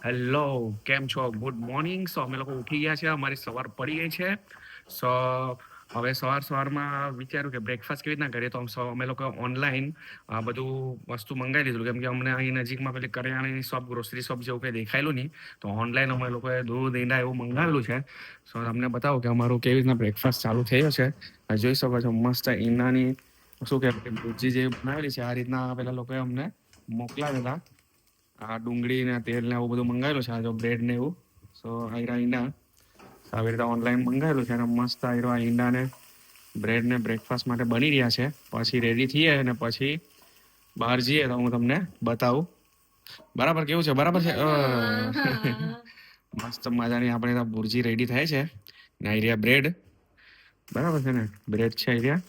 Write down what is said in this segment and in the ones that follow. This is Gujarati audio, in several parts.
હેલો, કેમ છો? Good morning. સો અમે લોકો ઉઠી ગયા છે, અમારી સવાર પડી ગઈ છે. સો હવે સવારમાં વિચાર્યું કે બ્રેકફાસ્ટ કેવી રીતના કરીએ, તો અમે લોકો ઓનલાઈન બધું વસ્તુ મંગાવી લીધું, કેમ કે અમને અહીં નજીકમાં પેલી કરિયાણાની શોપ, ગ્રોસરી શોપ જેવું કંઈ દેખાયેલું નહીં. તો ઓનલાઈન અમે લોકોએ દૂધ, ઈંડા એવું મંગાવેલું છે. સો તમને બતાવો કે અમારું કેવી રીતના બ્રેકફાસ્ટ ચાલુ થયો છે. જોઈ શકો છો, મસ્ત ઈંડાની શું કે ભુજી જે બનાવેલી છે, આ રીતના પેલા લોકોએ અમને મોકલાવેલા. આ ડુંગળી ને તેલ ને એવું બધું મંગાવેલું છે, આ જો બ્રેડ ને એવું. સો આયરા ઈંડા આવી રીતે ઓનલાઈન મંગાવેલું છે, અને મસ્ત આયરા ઈંડા ને બ્રેડ ને બ્રેકફાસ્ટ માટે બની રહ્યા છે. પછી રેડી થઈએ અને પછી બહાર જઈએ તો હું તમને બતાવું. બરાબર કેવું છે? બરાબર છે. મસ્ત મજાની આપણે ત્યાં ભુરજી રેડી થાય છે ને આયરા બ્રેડ. બરાબર છે ને? બ્રેડ છે આયરા.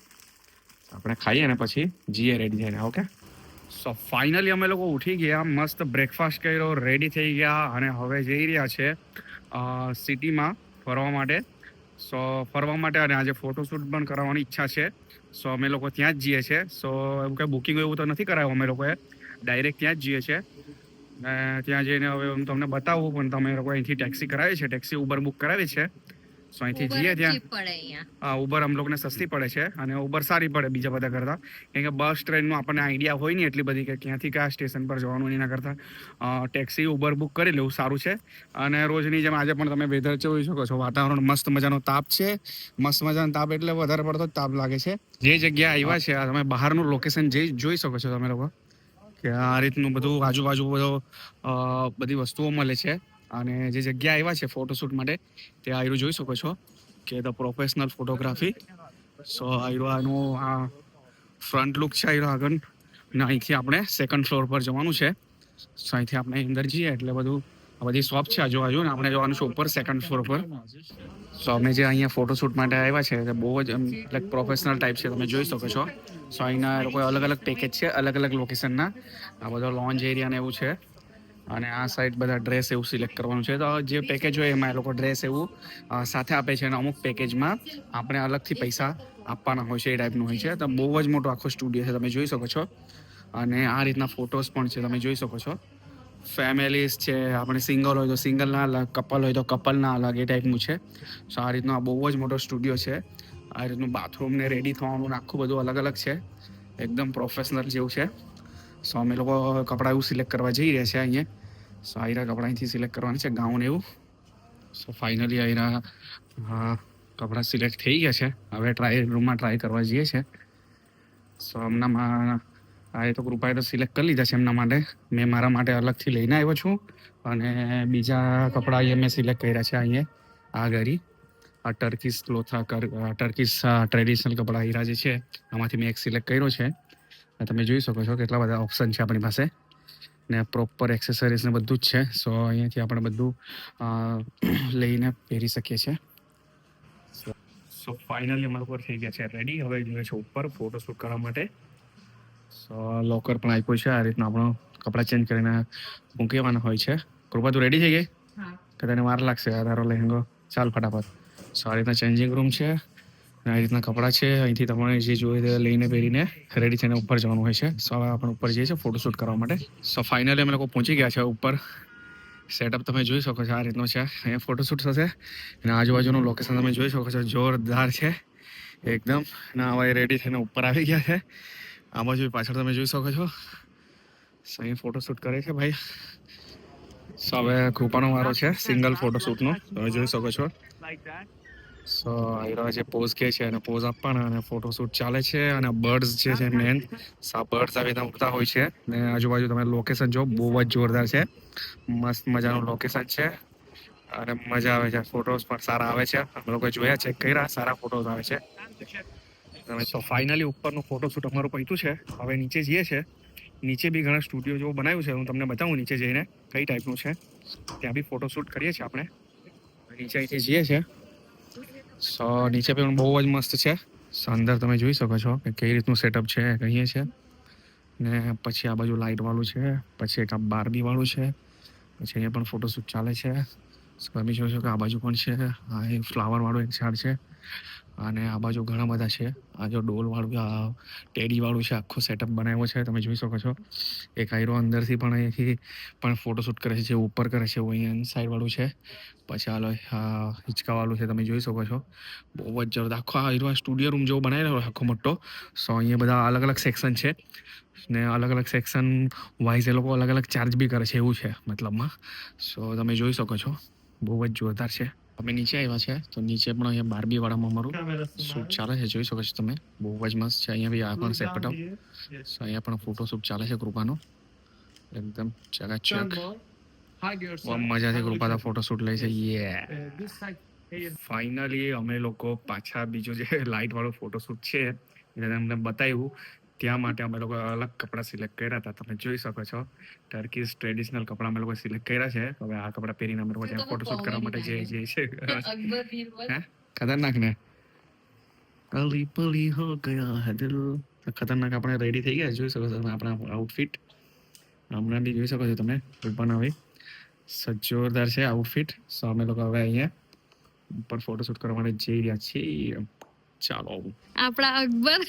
આપણે ખાઈએ ને પછી જઈએ રેડી થઈને. ઓકે. સો ફાઇનલી અમે લોકો ઉઠી ગયા, મસ્ત બ્રેકફાસ્ટ કર્યો, રેડી થઈ ગયા અને હવે જઈ રહ્યા છે સિટીમાં ફરવા માટે. સો ફરવા માટે અને આજે ફોટોશૂટ પણ કરાવવાની ઈચ્છા છે. સો અમે લોકો ત્યાં જ જઈએ છીએ. સો એવું કંઈ બુકિંગ એવું તો નથી કરાવ્યું અમે લોકોએ, ડાયરેક્ટ ત્યાં જ જઈએ છીએ. ને ત્યાં જઈને હવે હું તમને બતાવું, પણ તમે લોકો અહીંથી ટેક્સી કરાવી છે, ટેક્સી ઉબર બુક કરાવી છે. સો અહીંથી જઈએ ત્યાં. હા, ઉબર અમ લોકોને સસ્તી પડે છે અને ઉબર સારી પડે બીજા બધા કરતાં, કેમ કે બસ ટ્રેનનો આપણને આઈડિયા હોય નહીં એટલી બધી કે ક્યાંથી કયા સ્ટેશન પર જવાનું. એના કરતાં ટેક્સી ઉબર બુક કરી લેવું સારું છે. અને રોજની જેમ આજે પણ તમે વેધર જોઈ શકો છો, વાતાવરણ મસ્ત મજાનો તાપ છે. મસ્ત મજાનો તાપ એટલે વધારે પડતો જ તાપ લાગે છે. જે જગ્યા આવ્યા છે, તમે બહારનું લોકેશન જોઈ શકો છો તમે લોકો, કે આ રીતનું બધું આજુબાજુ બધી વસ્તુઓ મળે છે. અને જે જગ્યા આવ્યા છે ફોટોશૂટ માટે, તે આયરું જોઈ શકો છો કે ધ પ્રોફેશનલ ફોટોગ્રાફી. સો આનું આ ફ્રન્ટ લુક છે આયરો આગળ, ને અહીંથી આપણે સેકન્ડ ફ્લોર પર જવાનું છે. સો અહીંથી આપણે અંદર જઈએ એટલે બધું આ બધી શોપ છે આજુબાજુ, ને આપણે જવાનું છે ઉપર સેકન્ડ ફ્લોર પર. સો અમે જે અહીંયા ફોટોશૂટ માટે આવ્યા છે તે બહુ જ લાઈક પ્રોફેશનલ ટાઈપ છે, તમે જોઈ શકો છો. સો અહીંના લોકો અલગ અલગ પેકેજ છે, અલગ અલગ લોકેશનના. આ બધો લોન્જ એરિયા ને એવું છે. અને આ સાઈડ બધા ડ્રેસ એવું સિલેક્ટ કરવાનું છે. તો જે પેકેજ હોય એમાં એ લોકો ડ્રેસ એવું સાથે આપે છે, અને અમુક પેકેજમાં આપણે અલગથી પૈસા આપવાના હોય છે, એ ટાઈપનું હોય છે. તો બહુ જ મોટો આખો સ્ટુડિયો છે, તમે જોઈ શકો છો. અને આ રીતના ફોટોસ પણ છે, તમે જોઈ શકો છો. ફેમિલીઝ છે, આપણે સિંગલ હોય તો સિંગલના અલગ, કપલ હોય તો કપલના અલગ, એ ટાઈપનું છે. સો આ રીતનો આ બહુ જ મોટો સ્ટુડિયો છે. આ રીતનું બાથરૂમને રેડી થવાનું આખું બધું અલગ અલગ છે, એકદમ પ્રોફેશનલ જેવું છે. સો અમે લોકો કપડાં એવું સિલેક્ટ કરવા જઈ રહ્યા છે અહીંયા. સો આયરા કપડાં અહીંથી સિલેક્ટ કરવાની છે, ગાઉન એવું. સો ફાઇનલી આયરા કપડાં સિલેક્ટ થઈ ગયા છે. હવે રૂમમાં ટ્રાય કરવા જઈએ છે. સો હમણાં આ તો કૃપાએ તો સિલેક્ટ કરી લીધા છે એમના માટે. મેં મારા માટે અલગથી લઈને આવ્યો છું, અને બીજા કપડાં અહીંયા મેં સિલેક્ટ કર્યા છે. અહીંયા આ ઘરી આ ટર્કીશ ટર્કીશ ટ્રેડિશનલ કપડાં હીરા જે છે, આમાંથી મેં એક સિલેક્ટ કર્યો છે. તમે જોઈ શકો છો કેટલા બધા ઓપ્શન છે આપણી પાસે, ને પ્રોપર એક્સેસરીઝ ને બધું જ છે. સો અહીંયાથી આપણે બધું લઈને પહેરી શકીએ છીએ. સો ફાઇનલી અમારા ઉપર થઈ ગયા છે રેડી. હવે જોઈએ છે ઉપર ફોટોશૂટ કરવા માટે. સો લોકર પણ આપ્યું છે, આ રીતના આપણો કપડાં ચેન્જ કરીને મૂકવાના હોય છે. કૃપા તું રેડી થઈ ગઈ કે તને વાર લાગશે? તારો લહેંગો ચાલ ફટાફટ. સો આ રીતના ચેન્જિંગ રૂમ છે, આ રીતના કપડાં છે. અહીંથી તમારે જે જોઈએ તે લઈને પહેરીને રેડી થઈને ઉપર જવાનું હોય છે. સો હવે આપણે ઉપર જઈએ છીએ ફોટોશૂટ કરવા માટે. સો ફાઇનલી અમે લોકો પહોંચી ગયા છે ઉપર. સેટઅપ તમે જોઈ શકો છો, આ રીતનો છે. અહીંયા ફોટોશૂટ થશે, અને આજુબાજુનું લોકેશન તમે જોઈ શકો છો, જોરદાર છે એકદમ. ના હવે રેડી થઈને ઉપર આવી ગયા છે. આ બાજુ પાછળ તમે જોઈ શકો છો, અહીં ફોટોશૂટ કરે છે ભાઈ. સો હવે કૃપાનો વારો છે સિંગલ ફોટોશૂટનો, તમે જોઈ શકો છો. સો આયરો જે પોઝ કે છે અને પોઝ આપવાના, અને ફોટોશૂટ ચાલે છે. અને બર્ડ્સ જે છે મેન, બર્ડ્સ આવી રીતના ઉગતા હોય છે. ને આજુબાજુ તમે લોકેશન જો, બહુ જ જોરદાર છે. મસ્ત મજાનું લોકેશન છે, અને મજા આવે છે. ફોટોઝ પણ સારા આવે છે. અમે લોકો જોયા ચેક કર્યા, સારા ફોટોઝ આવે છે. તો ફાઇનલી ઉપરનું ફોટોશૂટ અમારું પત્યું છે. હવે નીચે જઈએ છે. નીચે બી ઘણા સ્ટુડિયો જેવું બનાવ્યું છે, હું તમને બતાવું નીચે જઈને કઈ ટાઈપનું છે. ત્યાં બી ફોટોશૂટ કરીએ છીએ આપણે. નીચે અહીંથી જઈએ છે. સો નીચે પણ બહુ જ મસ્ત છે. સો અંદર તમે જોઈ શકો છો કે કઈ રીતનું સેટઅપ છે કહીએ છે. ને પછી આ બાજુ લાઇટ વાળું છે, પછી એક આ બારબી વાળું છે, પછી અહીંયા પણ ફોટોશૂટ ચાલે છે. તમે જોઈ શકો આ બાજુ પણ છે, આ એક ફ્લાવર વાળું એક ઝાડ છે. અને આ બાજુ ઘણા બધા છે. આ જો ડોલવાળું ટેડીવાળું છે, આખો સેટઅપ બનાવ્યો છે તમે જોઈ શકો છો. એક આયરો અંદરથી પણ અહીંથી પણ ફોટોશૂટ કરે છે, જે ઉપર કરે છે એવું અહીંયા સાઈડવાળું છે. પછી હાલો હિંચકાવાળું છે તમે જોઈ શકો છો. બહુ જ જબરદસ્ત આખો આયરો સ્ટુડિયો રૂમ જેવો બનાવેલો આખો મોટો. સો અહીંયા બધા અલગ અલગ સેક્શન છે ને અલગ અલગ સેક્શન વાઇઝ એ લોકો અલગ અલગ ચાર્જ બી કરે છે એવું છે મતલબમાં. સો તમે જોઈ શકો છો બહુ જ જોરદાર છે. અમે નીચે આવ્યા છે તો નીચે પણ અહીંયા બારબી વાળામાં અમારું શૂટ ચાલે છે, જોઈ શકો છો તમે. બહુ જ મસ્ત છે. અહીંયા બી આ પણ સેટઅપ. સો અહીંયા પણ ફોટોશૂટ ચાલે છે કૃપાનો, એકદમ ચકાચક. બહુ મજાથી કૃપા ફોટોશૂટ લે છે. ફાઇનલી અમે લોકો પાછા બીજું જે લાઇટ વાળું ફોટોશૂટ છે એને અમને બતાવ્યું. ત્યાં માટે અમે લોકો અલગ કપડાં સિલેક્ટ કર્યા હતા. તમે જોઈ શકો છો ટર્કીશ ટ્રેડિશનલ કપડાં અમે લોકો સિલેક્ટ કર્યા છે. હવે આ કપડાં પહેરીને અમે લોકો ત્યાં ફોટોશૂટ કરવા માટે જઈએ છે. હે ખતરનાક ને અલી પલી હો ગયા હે દિલ. ખતરનાક આપણે રેડી થઈ ગયા જોઈ શકો છો તમે આપણા આઉટફિટ. હમણાં બી જોઈ શકો છો તમે પણ હવે જોરદાર છે આઉટફિટ. સો અમે લોકો હવે અહીંયા ઉપર ફોટોશૂટ કરવા માટે જઈ રહ્યા છીએ. ચાલો આપણા અકબર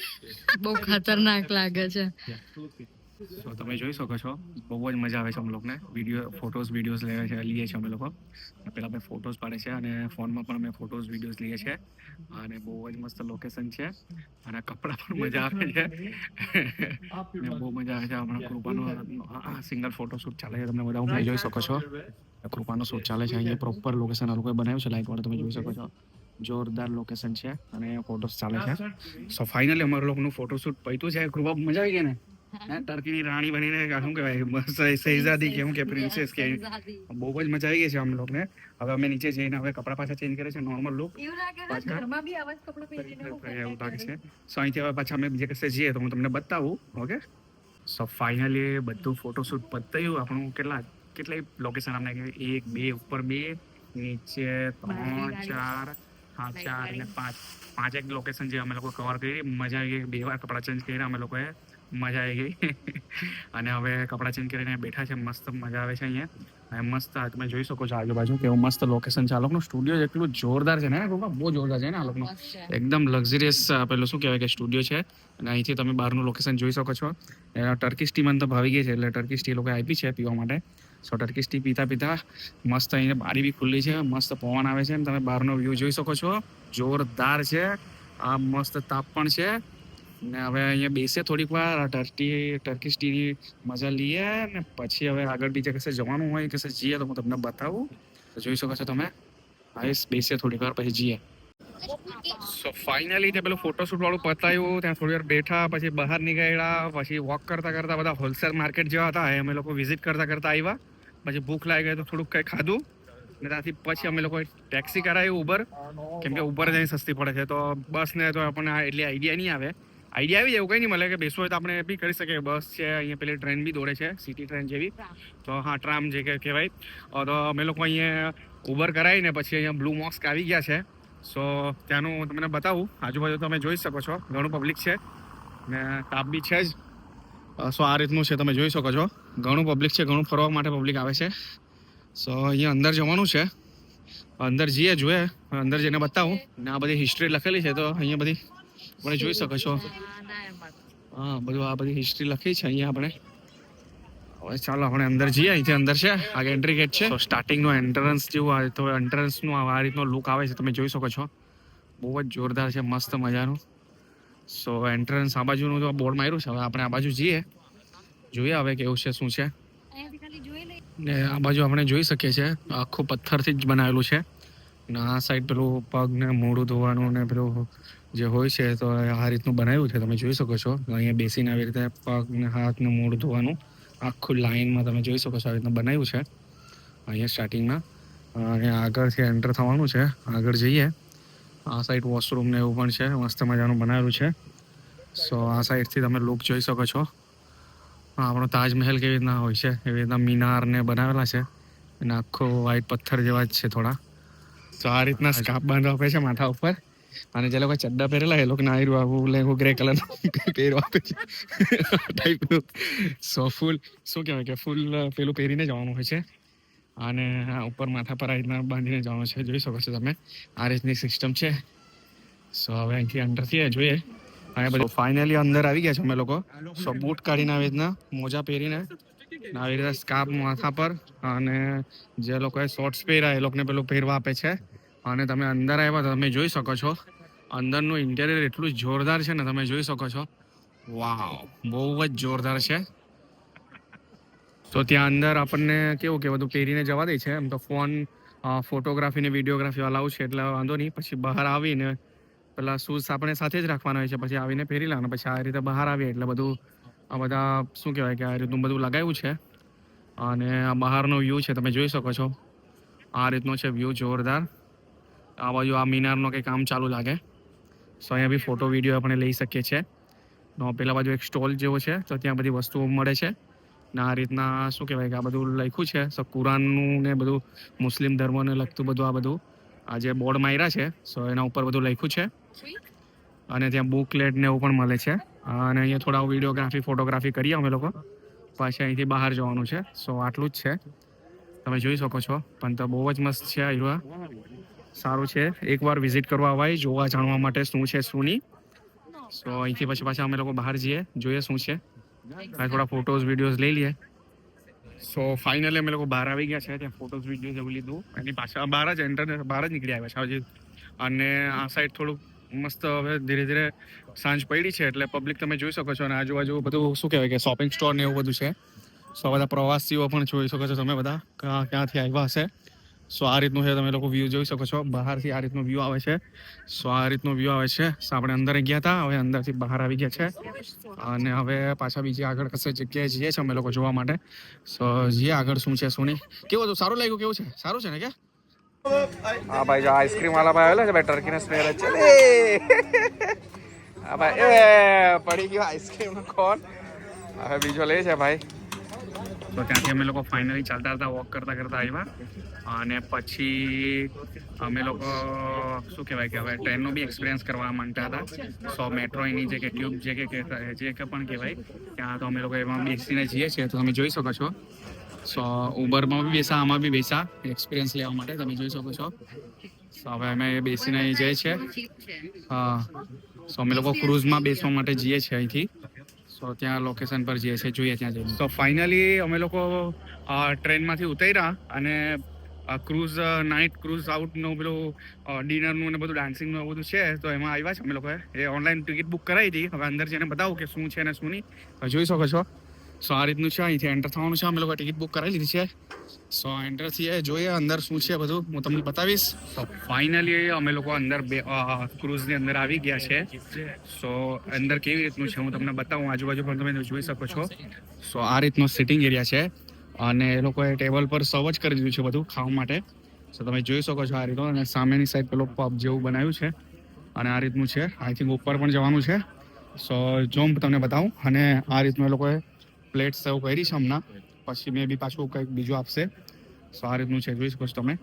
બહુ ખતરનાક લાગે છે. તો તમે જોઈ શકો છો બહુ જ મજા આવે છે અમને લોકોને. વિડીયોઝ લઈએ છીએ અમે લોકો. પહેલાં અમે ફોટોઝ પાડે છે અને ફોનમાં પણ અમે વિડીયોઝ લઈએ છીએ. અને બહુ જ મસ્ત લોકેશન છે અને કપડાં પણ મજા આવે છે. ને બહુ મજા આવે છે. હમણાં કૃપાનો સિંગલ ફોટોશૂટ ચાલે છે. તમને બધા તમે જોઈ શકો છો કૃપાનો શૂટ ચાલે છે. અહીંયા પ્રોપર લોકેશન આ લોકોએ બનાવ્યું છે લાઇટ વાળું તમે જોઈ શકો છો. જોરદાર લોકેશન છે અને ફોટોસ ચાલે છે. સો ફાઇનલી અમારું લોકોનું ફોટોશૂટ પત્યું છે. કૃપા મજા આવી ગઈ ને? ટર્કીની રાણી બનીને શું કહેવાય શહેઝાદી કેવું કે પ્રિન્સેસ કે બહુ જ મજા આવી ગઈ છે અમને લોકોને. હવે અમે નીચે જઈને હવે કપડાં પાછા ચેન્જ કરે છે નોર્મલ લુક. એવું લાગે છે. સો અહીંથી હવે પાછા અમે બીજે કશે જઈએ તો હું તમને બતાવું. ઓકે. સો ફાઇનલી બધું ફોટોશૂટ પતાવ્યું આપણું. કેટલી લોકેશન અમને 1 2 ઉપર 2 નીચે 3 4 હા 4 અને 5 એક લોકેશન જે અમે લોકો કવર કરી. મજા આવી ગઈ. 2 વાર કપડાં ચેન્જ કર્યા અમે લોકોએ. મજા આવી ગઈ. અને હવે કપડાં ચેન્જ કરીને બેઠા છે. મસ્ત મજા આવે છે અહીંયા. મસ્ત તમે જોઈ શકો છો આજુબાજુ કેવું મસ્ત લોકેશન છે. આ લોકોનું સ્ટુડિયો એટલું જોરદાર છે ને બહુ જોરદાર છે ને આ લોકોનું. એકદમ લક્ઝરિયસ પેલું શું કહેવાય કે સ્ટુડિયો છે. અને અહીંથી તમે બહારનું લોકેશન જોઈ શકો છો. ટર્કીશ ટી મને તો ભાવી ગઈ છે એટલે ટર્કીશ ટી લોકો આપી છે પીવા માટે. સો ટર્કીશ ટી પીતા મસ્ત અહીંયા બારી બી ખુલ્લી છે. મસ્ત પવન આવે છે. તમે બહારનો વ્યૂ જોઈ શકો છો. જોરદાર છે. આ મસ્ત તાપ પણ છે. ને હવે અહીંયા બેસીએ થોડીક વાર ટર્કીશ ટીની મજા લઈએ ને પછી હવે આગળ બીજે કશે જવાનું હોય કશે જઈએ તો હું તમને બતાવું. તો જોઈ શકો છો તમે. આવીશ બેસીએ થોડીક વાર પછી જઈએ. સો ફાઇનલી તે પેલું ફોટોશૂટ વાળું પતાવ્યું. ત્યાં થોડી વાર બેઠા પછી બહાર નીકળ્યા. પછી વોક કરતા બધા હોલસેલ માર્કેટ જેવા હતા અમે લોકો વિઝિટ કરતા આવ્યા. પછી ભૂખ લાગી ગઈ તો થોડુંક કંઈ ખાધું ને ત્યાંથી પછી અમે લોકો ટેક્સી કરાવી ઉબર. કેમ કે ઉબર જ અહીં સસ્તી પડે છે. તો બસ ને તો આપણને એટલી આઈડિયા નહીં આવે. આઈડિયા આવી જાય એવું કંઈ નહીં મળે કે બેસવું હોય તો આપણે બી કરી શકીએ. બસ છે અહીંયા પેલી ટ્રેન બી દોડે છે સિટી ટ્રેન જેવી. તો હા ટ્રામ જે કહેવાય. તો અમે લોકો અહીંયા ઉબર કરાવીને પછી અહીંયા બ્લુ મોસ્ક આવી ગયા છે. સો ત્યાંનું તમને બતાવું. આજુબાજુ તમે જોઈ શકો છો ઘણું પબ્લિક છે ને તાપ બી છે જ. સો આ રીતનું છે તમે જોઈ શકો છો. ઘણું પબ્લિક છે. ઘણું ફરવા માટે પબ્લિક આવે છે. સો અહીંયા અંદર જવાનું છે. અંદર જઈએ જોઈએ. અંદર જઈને બતાવું ને આ બધી હિસ્ટ્રી લખેલી છે તો અહીંયા બધી આપણે જોઈ શકો છો. હા બધું આ બધી હિસ્ટ્રી લખી છે અહીંયા આપણે. હવે ચાલો આપણે અંદર જઈએ. અહીંથી અંદર છે આગળ એન્ટ્રી ગેટ છે. સ્ટાર્ટિંગનું એન્ટ્રન્સ જેવું આવે તો એન્ટ્રન્સનું આ રીતનો લુક આવે છે તમે જોઈ શકો છો. બહુ જ જોરદાર છે. મસ્ત મજાનું. સો એન્ટ્રન્સ આ બાજુનું તો બોર્ડ માર્યું છે. હવે આપણે આ બાજુ જઈએ જોઈએ હવે કેવું છે શું છે. ને આ બાજુ આપણે જોઈ શકીએ છીએ આખું પથ્થરથી જ બનાવેલું છે. ને આ સાઈડ પેલું પગ ને મોઢું ધોવાનું ને પેલું જે હોય છે તો આ રીતનું બનાવ્યું છે તમે જોઈ શકો છો. અહીંયા બેસીને આવી રીતે પગ ને હાથ ને મોઢું ધોવાનું આખું લાઈનમાં તમે જોઈ શકો છો આવી રીતના બનાવ્યું છે અહીંયા સ્ટાર્ટિંગમાં. અને આગળથી એન્ટર થવાનું છે. આગળ જઈએ. આ સાઈડ વોશરૂમ ને એવું પણ છે. મસ્ત મજાનું બનાવેલું છે. સો આ સાઈડથી તમે લુક જોઈ શકો છો. આપણો તાજમહેલ કેવી રીતના હોય છે એવી રીતના મીનાર ને બનાવેલા છે. અને આખો વ્હાઈટ પથ્થર જેવા જ છે થોડા. તો આ રીતના સ્કાર્ફ બાંધવા આપે છે માથા ઉપર. અને જે લોકો ચડ્ડા પહેરેલા એ લોકોને આવું લેવું ગ્રે કલરનું પહેરવા આપે છે ટાઈપનું. સો ફૂલ શું કહેવાય કે ફૂલ પેલું પહેરીને જવાનું હોય છે. અને ઉપર માથા પર આ રીતના બાંધીને જવાનું છે. જોઈ શકો છો તમે આ રીતની સિસ્ટમ છે. સો હવે અહીંથી અંદરથી જોઈએ અને બધું ફાઇનલી અંદર આવી ગયા છે અમે લોકો. સો બૂટ કાઢીને આવી રીતના મોજા પહેરીને આવી રીતે સ્કાર્ફ માથા પર અને જે લોકોએ શોર્ટ્સ પહેર્યા એ લોકોને પેલું પહેરવા આપે છે. અને તમે અંદર આવ્યા તો તમે જોઈ શકો છો અંદરનું ઇન્ટેરિયર એટલું જોરદાર છે ને તમે જોઈ શકો છો. વાવ, બહુ જ જોરદાર છે. તો ત્યાં અંદર આપણને કેવું કે બધું પહેરીને જવા દે છે. એમ તો ફોન ફોટોગ્રાફી ને વિડીયોગ્રાફી અલાઉ છે એટલે વાંધો નહીં. પછી બહાર આવીને પેલા શૂઝ આપણે સાથે જ રાખવાના હોય છે. પછી આવીને પહેરી લેવાના. પછી આ રીતે બહાર આવીએ એટલે બધું આ બધા શું કહેવાય કે આ રીતનું બધું લગાવ્યું છે. અને આ બહારનો વ્યૂ છે તમે જોઈ શકો છો. આ રીતનો છે વ્યૂ જોરદાર. આ બાજુ આ મિનારનો કંઈ કામ ચાલુ લાગે. સો અહીંયા બી ફોટો વિડીયો આપણે લઈ શકીએ છીએ. પેલા બાજુ એક સ્ટોલ જેવો છે તો ત્યાં બધી વસ્તુઓ મળે છે. ને આ રીતના શું કહેવાય કે આ બધું લખ્યું છે. સો કુરાનનું ને બધું મુસ્લિમ ધર્મને લગતું બધું આ બધું આ જે બોર્ડ માર્યા છે સો એના ઉપર બધું લખ્યું છે. અને ત્યાં બુકલેટ ને એવું પણ મળે છે. અને અહીંયા થોડા વિડીયોગ્રાફી ફોટોગ્રાફી કરીએ અમે લોકો. પાછી અહીંથી બહાર જવાનું છે. સો આટલું જ છે તમે જોઈ શકો છો. પણ તો બહુ જ મસ્ત છે. અહીંયા સારું છે. એકવાર વિઝિટ કરવા અવાય જોવા જાણવા માટે શું છે શું નહીં. સો અહીંથી પછી પાછા અમે લોકો બહાર જઈએ જોઈએ શું છે. થોડા ફોટોઝ વિડીયોઝ લઈ લઈએ. સો ફાઇનલી અમે લોકો બહાર આવી ગયા છે. ત્યાં ફોટોઝ વિડીયોઝ એવું લીધું એની પાછા બહાર જ બહાર જ નીકળી આવ્યા છે હજી. અને આ સાઈડ થોડુંક મસ્ત હવે ધીરે ધીરે સાંજ પડી છે એટલે પબ્લિક તમે જોઈ શકો છો. અને આજુબાજુ બધું શું કહેવાય કે શોપિંગ સ્ટોર ને એવું બધું છે. સો બધા પ્રવાસીઓ પણ જોઈ શકો છો તમે બધા ક્યાંથી આવ્યા હશે. સો આ રીતનું છે તમે લોકો વ્યૂ જોઈ શકો છો. બહારથી આ રીતનું વ્યૂ આવે છે. સો આ રીતનું વ્યૂ આવે છે. સો આપણે અંદર ગયા હતા હવે અંદરથી બહાર આવી ગયા છે. અને હવે પાછા બીજી આગળ કશે જગ્યાએ જઈએ છીએ અમે લોકો જોવા માટે. સો જઈએ આગળ શું છે શું નહીં. કેવું હતું? સારું લાગ્યું? કેવું છે? સારું છે ને કે? હા ભાઈ જો આઈસ્ક્રીમ વાળા ભાઈ આવેલા છે ભાઈ. ટર્કીના સ્મેલ જ છે. હા ભાઈ એ પડી ગયો આઈસ્ક્રીમ નો કોન. હવે બીજો લે છે ભાઈ. તો ત્યાંથી અમે લોકો ફાઇનલી ચાલતા ચાલતા વોક કરતા કરતા આવ્યા. અને પછી અમે લોકો શું કહેવાય કે હવે ટ્રેનનો બી એક્સપિરિયન્સ કરવા માંગતા હતા. સો મેટ્રો એની જે કે ટ્યુબ જે કે પણ કહેવાય ત્યાં તો અમે લોકો એમાં બેસીને જઈએ છીએ. તો તમે જોઈ શકો છો. સો ઉબરમાં બી બેસા આમાં બી બેસા એક્સપિરિયન્સ લેવા માટે તમે જોઈ શકો છો. સો હવે અમે બેસીને અહીં જઈએ છીએ. હા, સો અમે લોકો ક્રૂઝમાં બેસવા માટે જઈએ છીએ અહીંથી. સો ત્યાં લોકેશન પર જઈએ છીએ જોઈએ ત્યાં જઈને. તો ફાઇનલી અમે લોકો ટ્રેનમાંથી ઉતર્યા અને ક્રૂઝ નાઇટ ક્રૂઝ આઉટનું પેલું ડિનરનું ને બધું ડાન્સિંગનું બધું છે તો એમાં આવ્યા છે અમે લોકોએ. એ ઓનલાઈન ટિકિટ બુક કરાવી હતી. હવે અંદર જઈને બતાવું કે શું છે ને શું નહીં. જોઈ શકો છો. સો આ રીતનું છે. અહીંથી એન્ટર થવાનું છે. અમે લોકો ટિકિટ બુક કરાવી લીધી છે. સો એન્ટર થઈએ જોઈએ અંદર શું છે બધું હું તમને બતાવીશ. તો ફાઇનલી અમે લોકો અંદર ક્રૂઝની અંદર આવી ગયા છે. સો અંદર કેવી રીતનું છે હું તમને બતાવું. આજુબાજુ પણ તમે જોઈ શકો છો. સો આ રીતનો સિટિંગ એરિયા છે. અને એ લોકોએ ટેબલ પર સર્વ જ કરી દીધું છે બધું ખાવા માટે. સો તમે જોઈ શકો છો આ રીતનું. અને સામેની સાઈડ પેલો પબ જેવું બનાવ્યું છે. અને આ રીતનું છે. આઈ થિંક ઉપર પણ જવાનું છે. સો જો હું તમને બતાવું. અને આ રીતનું એ લોકોએ પ્લેટ સર્વ કરી છે હમણાં. પછી મેં બી પાછું કંઈક બીજું આપશે. સો આ રીતનું છે જોઈ શકો છો તમે.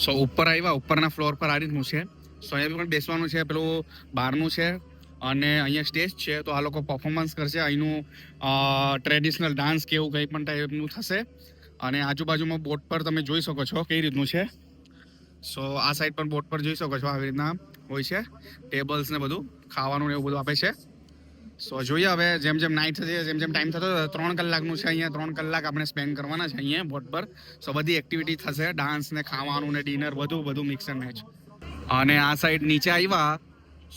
સો ઉપર આવ્યા ઉપરના ફ્લોર પર આ રીતનું છે. સો અહીંયા પણ બેસવાનું છે. પેલું બહારનું છે. અને અહીંયા સ્ટેજ છે તો આ લોકો પરફોર્મન્સ કરશે. અહીંનું ટ્રેડિશનલ ડાન્સ કે એવું કંઈ પણ ટાઈપનું થશે. અને આજુબાજુમાં બોટ પર તમે જોઈ શકો છો કઈ રીતનું છે. સો આ સાઈડ પર બોટ પર જોઈ શકો છો આવી રીતના હોય છે. ટેબલ્સ ને બધું ખાવાનું ને એવું બધું આપે છે. સો જોઈએ હવે જેમ જેમ નાઇટ થશે જેમ જેમ ટાઈમ થતો 3 કલાકનું છે. અહીંયા 3 કલાક આપણે સ્પેન્ડ કરવાના છે અહીંયા બોટ પર. સો બધી એક્ટિવિટી થશે. ડાન્સ ને ખાવાનું ને ડિનર બધું મિક્સ એન્ડ મેચ. અને આ સાઈડ નીચે આવ્યા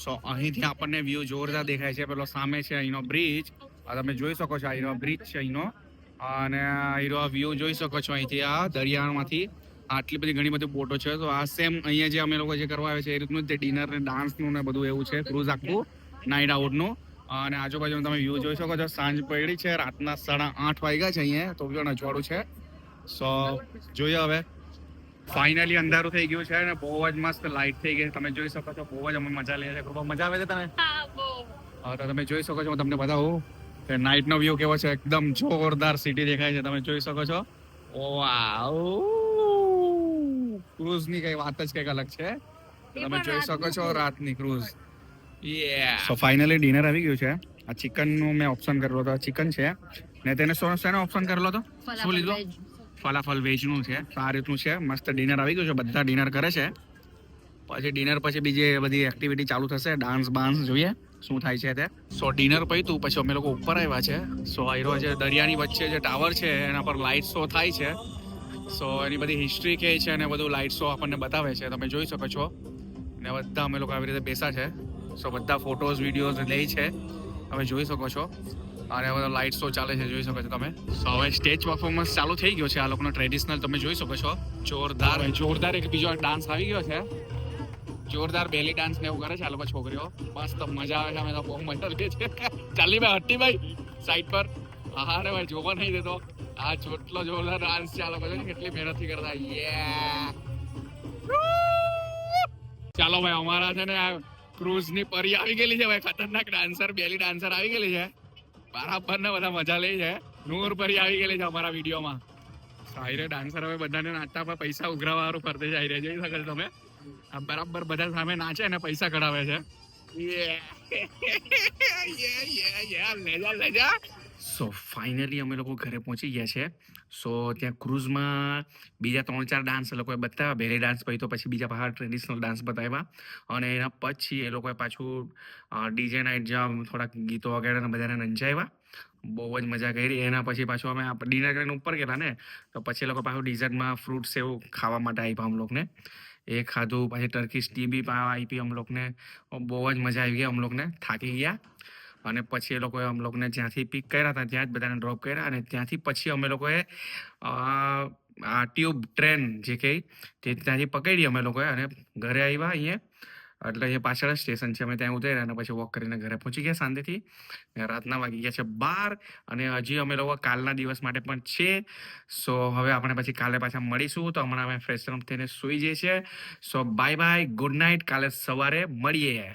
સો અહીંથી આપણને વ્યૂ જોરદાર દેખાય છે. પેલો સામે છે અહીંનો બ્રિજ. આ તમે જોઈ શકો છો. અહીંનો બ્રિજ છે અહીંનો. અને અહીંનો વ્યૂ જોઈ શકો છો અહીંથી આ દરિયામાંથી આટલી બધી ઘણી બધી બોટો છે. તો આ સેમ અહીંયા જે અમે લોકો જે કરવા આવે છે એ રીતનું જ ડિનર ને ડાન્સનું ને બધું એવું છે. ક્રૂઝ આખું નાઇટ આઉટનું. અને આજુબાજુ તમે વ્યૂ જોઈ શકો છો. સાંજ પડી છે. રાતના 8:30 વાગ્યા છે અહીંયા. તો પણ અજવાળું છે. સો જોઈએ હવે. ફાઇનલી અંધારું થઈ ગયું છે અને બહુ જ મસ્ત લાઇટ થઈ ગઈ તમે જોઈ શકો છો. બહુ જ અમે મજા લઈએ છીએ. ખૂબ મજા આવે છે તમે. તો તમે જોઈ શકો છો. હું તમને બતાવું કે નાઇટનો વ્યૂ કેવો છે. એકદમ જોરદાર સિટી દેખાય છે. તમે જોઈ શકો છો. વાવ, ક્રૂઝની કઈ વાત જ કઈક અલગ છે. તમે જોઈ શકો છો રાતની ક્રૂઝ. સો ફાઇનલી ડિનર આવી ગયું છે. આ ચિકનનું મેં ઓપ્શન કરેલો હતો. ચિકન છે ને તેને શેનો ઓપ્શન કરેલો હતો? શું લીધો? ફલાફલ વેજનું છે. તો આ રીતનું છે. મસ્ત ડિનર આવી ગયું છે. બધા ડિનર કરે છે. પછી ડિનર પછી બીજી બધી એક્ટિવિટી ચાલુ થશે, ડાન્સ બાન્સ જોઈએ શું થાય છે તે. સો ડિનર પત્યું પછી અમે લોકો ઉપર આવ્યા છે. સો આયરો જે દરિયાની વચ્ચે જે ટાવર છે એના પર લાઇટ શો થાય છે. સો એની બધી હિસ્ટ્રી કહે છે અને બધું લાઇટ શો આપણને બતાવે છે, તમે જોઈ શકો છો. ને બધા અમે લોકો આવી રીતે બેસા છે. સો બધા ફોટોઝ વિડીયોઝ લે છે, તમે જોઈ શકો છો. અને બધો લાઇટ શો ચાલે છે, જોઈ શકો છો તમે. સો હવે સ્ટેજ પરફોર્મન્સ ચાલુ થઈ ગયો છે આ લોકોનો ટ્રેડિશનલ, તમે જોઈ શકો છો. જોરદાર એક બીજો ડાન્સ આવી ગયો છે. જોરદાર બેલી ડાન્સ ને એવું કરે છે આ લોકો છોકરીઓ. મસ્ત મજા આવે છે, અમે તો બહુ મજા લે છે. ચાલી ભાઈ હટ્ટી ભાઈ સાઈડ પર. હા રે ભાઈ જોવા નહીં દેતો. આ ચોટલો જોરદાર ડાન્સ છે આ લોકો, કેટલી મહેનતથી કરતા. ચાલો ભાઈ અમારા છે ને આ ક્રૂઝ ની પરી આવી ગયેલી છે ભાઈ, ખતરનાક ડાન્સર બેલી ડાન્સર આવી ગયેલી છે. બરાબર ને બધા મજા લે છે. નૂર પરી આવી ગયેલી છે અમારા વિડીયોમાં. સાઈરે ડાન્સર હવે બધાને નાચતા પર પૈસા ઉઘરાવા વાળું કરતે જાય રે, જોઈ શકો છો તમે. આ બરાબર બધા સામે નાચે ને પૈસા કઢાવે છે. સો ફાઇનલી અમે લોકો ઘરે પહોંચી ગયા છે. સો ત્યાં ક્રૂઝમાં બીજા 3-4 ડાન્સ એ લોકોએ બતાવ્યા. બેલી ડાન્સ પછી તો પછી બીજા બહાર ટ્રેડિશનલ ડાન્સ બતાવ્યા. અને એના પછી એ લોકોએ પાછું ડીજે નાઇટ જ્યાં થોડાક ગીતો વગાડ્યા અને બધાને નંચાવ્યા. બહુ જ મજા કરી. એના પછી પાછું અમે ડિનર કરીને ઉપર ગયેલા ને, તો પછી એ લોકો પાછું ડિઝર્ટમાં ફ્રૂટ્સ એવું ખાવા માટે આપ્યા અમ લોકોને. એ ખાધું. પછી ટર્કીશ ટી બી આપી અમ લોકોને. બહુ જ મજા આવી ગઈ. અમ લોકોને થાકી ગયા. અને પછી એ લોકોએ અમ લોકોને જ્યાંથી પિક કર્યા હતા ત્યાં જ બધાને ડ્રોપ કર્યા. અને ત્યાંથી પછી અમે લોકોએ આ ટ્યુબ ટ્રેન જે કહે તે ત્યાંથી પકડી અમે લોકોએ અને ઘરે આવ્યા અહીંયા. એટલે અહીંયા પાછળ જ સ્ટેશન છે, અમે ત્યાં ઉતર્યા અને પછી વોક કરીને ઘરે પહોંચી ગયા શાંતિથી. રાતના વાગી ગયા છે 12 અને હજી અમે લોકો કાલના દિવસ માટે પણ છે. સો હવે આપણે પછી કાલે પાછા મળીશું. તો હમણાં અમે ફ્રેશ થઈને સૂઈ જઈએ છીએ. So bye bye, good night. કાલે સવારે મળીએ.